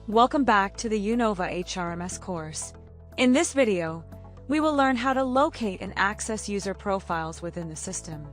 Welcome back to the uKnowva HRMS course. In this video, we will learn how to locate and access user profiles within the system.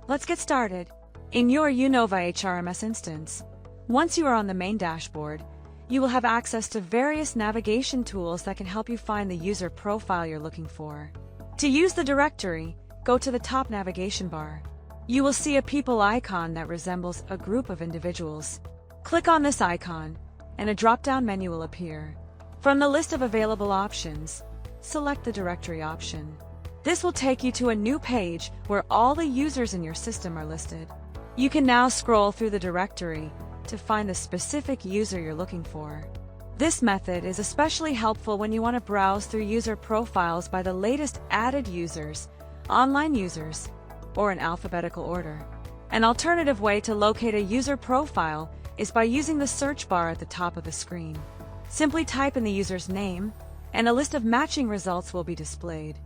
Let's get started. In your uKnowva HRMS instance, once you are on the main dashboard, you will have access to various navigation tools that can help you find the user profile you're looking for. To use the directory, go to the top navigation bar. You will see a people icon that resembles a group of individuals. Click on this icon, and a drop-down menu will appear. From the list of available options, select the directory option. This will take you to a new page where all the users in your system are listed. You can now scroll through the directory to find the specific user you're looking for. This method is especially helpful when you want to browse through user profiles by the latest added users, online users, or in alphabetical order. An alternative way to locate a user profile is by using the search bar at the top of the screen. Simply type in the user's name, and a list of matching results will be displayed.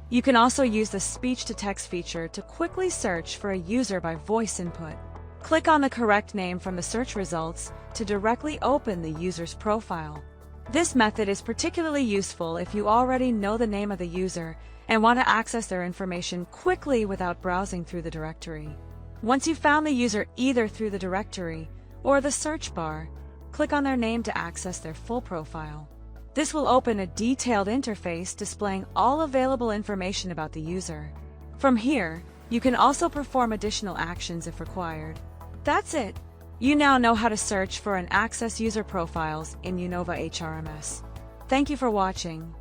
You can also use the speech-to-text feature to quickly search for a user by voice input. Click on the correct name from the search results to directly open the user's profile. This method is particularly useful if you already know the name of the user and want to access their information quickly without browsing through the directory. Once you've found the user either through the directory or the search bar, click on their name to access their full profile. This will open a detailed interface displaying all available information about the user. From here, you can also perform additional actions if required. That's it! You now know how to search for and access user profiles in uKnowva HRMS. Thank you for watching.